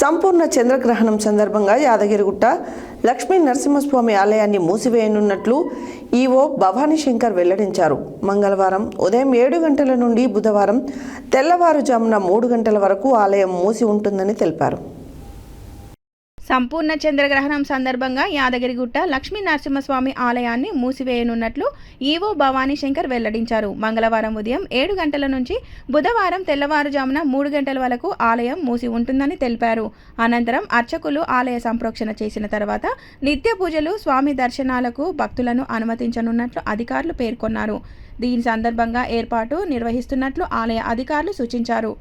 సంపూర్ణ చంద్రగ్రహణం సందర్భంగా యాదగిరిగుట్ట లక్ష్మీ నరసింహస్వామి ఆలయాన్ని మూసివేయనున్నట్లు ఈవో భవానీ శంకర్ వెల్లడించారు. మంగళవారం ఉదయం 7 గంటల నుండి బుధవారం తెల్లవారుజామున 3 గంటల వరకు ఆలయం మూసి ఉంటుందని తెలిపారు. సంపూర్ణ చంద్రగ్రహణం సందర్భంగా యాదగిరిగుట్ట లక్ష్మీ నరసింహస్వామి ఆలయాన్ని మూసివేయనున్నట్లు ఈవో భవానీ శంకర్ వెల్లడించారు. మంగళవారం ఉదయం 7 గంటల నుంచి బుధవారం తెల్లవారుజామున 3 గంటల వరకు ఆలయం మూసి ఉంటుందని తెలిపారు. అనంతరం అర్చకులు ఆలయ సంప్రోక్షణ చేసిన తర్వాత నిత్య పూజలు, స్వామి దర్శనాలకు భక్తులను అనుమతించనున్నట్లు అధికారులు పేర్కొన్నారు. దీని సందర్భంగా ఏర్పాటు నిర్వహిస్తున్నట్లు ఆలయ అధికారులు సూచించారు.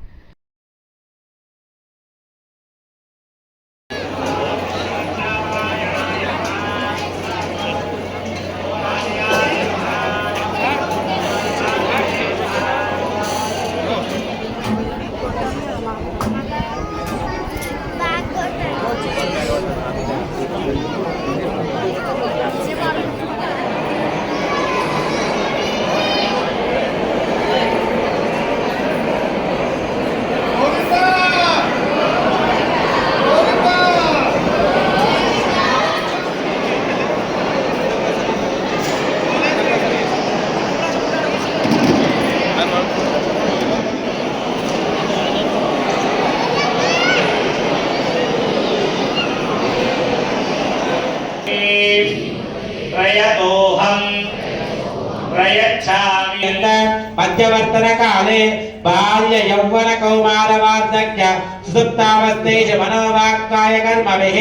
మధ్యవర్తన కాలే బాల్య యౌవన కౌమార వార్ధక్య సుప్తావస్థేష మనోవాక్కాయ కర్మభిః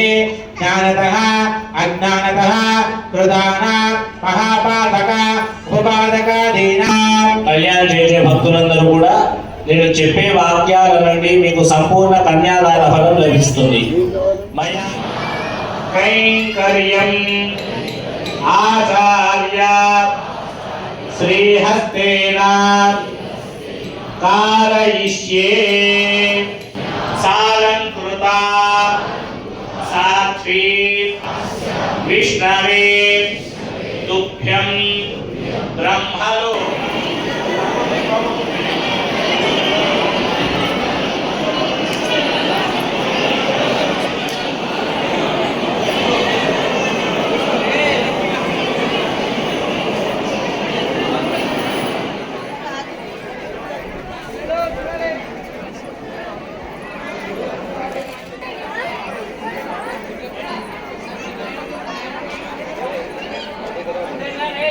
జ్ఞానతః అజ్ఞానతః కృతానాం మహాపాతక ఉపపాదకాదీనాం. కళ్యాణం చేసే భక్తులందరూ కూడా నేను చెప్పే వాక్యాల నుండి మీకు సంపూర్ణ కన్యాదాన ఫలం లభిస్తుంది. మయా కైంకర్యం ఆచార్య శ్రీహస్తేన కారయిష్యే సాలంకృత సాక్షి విష్ణవే తుభ్యం బ్రహ్మలో